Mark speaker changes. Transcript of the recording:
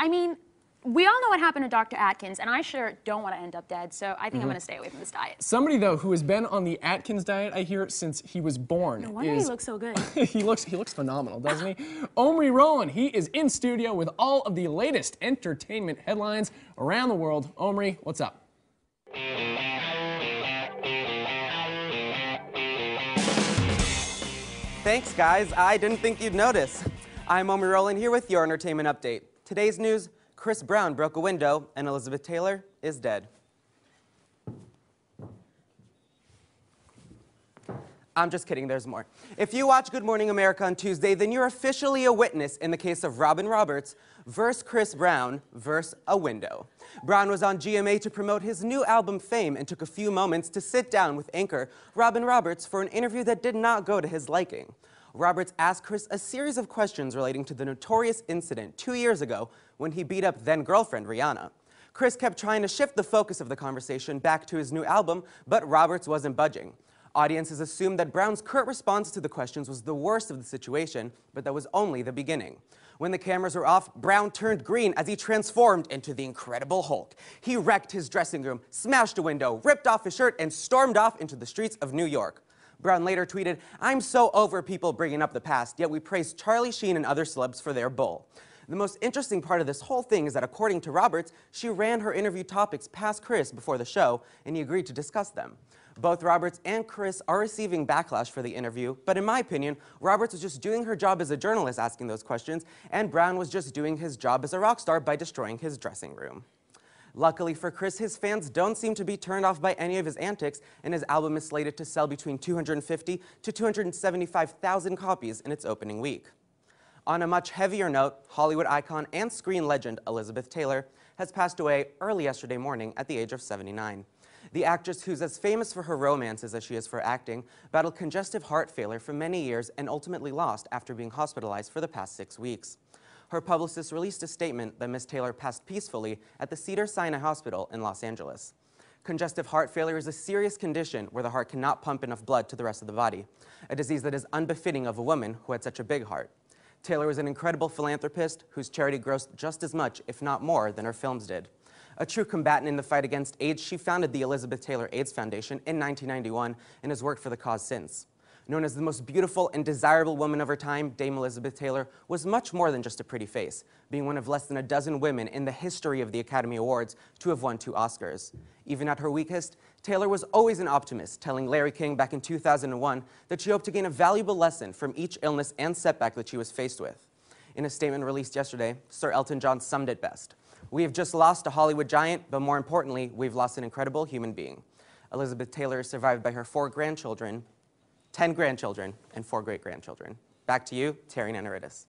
Speaker 1: I mean, we all know what happened to Dr. Atkins, and I sure don't want to end up dead, so I think I'm going to stay away from this diet.
Speaker 2: Somebody, though, who has been on the Atkins diet, I hear, since he was born.
Speaker 1: No wonder he looks so good.
Speaker 2: he looks phenomenal, doesn't he? Omri Rowland, he is in studio with all of the latest entertainment headlines around the world. Omri, what's up?
Speaker 3: Thanks, guys. I didn't think you'd notice. I'm Omri Rowland here with your entertainment update. Today's news: Chris Brown broke a window and Elizabeth Taylor is dead. I'm just kidding, there's more. If you watch Good Morning America on Tuesday, then you're officially a witness in the case of Robin Roberts versus Chris Brown versus a window. Brown was on GMA to promote his new album Fame and took a few moments to sit down with anchor Robin Roberts for an interview that did not go to his liking. Roberts asked Chris a series of questions relating to the notorious incident 2 years ago when he beat up then-girlfriend Rihanna. Chris kept trying to shift the focus of the conversation back to his new album, but Roberts wasn't budging. Audiences assumed that Brown's curt response to the questions was the worst of the situation, but that was only the beginning. When the cameras were off, Brown turned green as he transformed into the Incredible Hulk. He wrecked his dressing room, smashed a window, ripped off his shirt, and stormed off into the streets of New York. Brown later tweeted, "I'm so over people bringing up the past, yet we praise Charlie Sheen and other celebs for their bull." The most interesting part of this whole thing is that, according to Roberts, she ran her interview topics past Chris before the show, and he agreed to discuss them. Both Roberts and Chris are receiving backlash for the interview, but in my opinion, Roberts was just doing her job as a journalist asking those questions, and Brown was just doing his job as a rock star by destroying his dressing room. Luckily for Chris, his fans don't seem to be turned off by any of his antics, and his album is slated to sell between 250 to 275,000 copies in its opening week. On a much heavier note, Hollywood icon and screen legend Elizabeth Taylor has passed away early yesterday morning at the age of 79. The actress, who's as famous for her romances as she is for acting, battled congestive heart failure for many years and ultimately lost after being hospitalized for the past 6 weeks. Her publicist released a statement that Miss Taylor passed peacefully at the Cedars-Sinai Hospital in Los Angeles. Congestive heart failure is a serious condition where the heart cannot pump enough blood to the rest of the body, a disease that is unbefitting of a woman who had such a big heart. Taylor was an incredible philanthropist whose charity grossed just as much, if not more, than her films did. A true combatant in the fight against AIDS, she founded the Elizabeth Taylor AIDS Foundation in 1991 and has worked for the cause since. Known as the most beautiful and desirable woman of her time, Dame Elizabeth Taylor was much more than just a pretty face, being one of less than a dozen women in the history of the Academy Awards to have won 2 Oscars. Even at her weakest, Taylor was always an optimist, telling Larry King back in 2001 that she hoped to gain a valuable lesson from each illness and setback that she was faced with. In a statement released yesterday, Sir Elton John summed it best. "We have just lost a Hollywood giant, but more importantly, we've lost an incredible human being." Elizabeth Taylor is survived by her 4 grandchildren, 10 grandchildren, and 4 great-grandchildren. Back to you, Terry Nanaridis.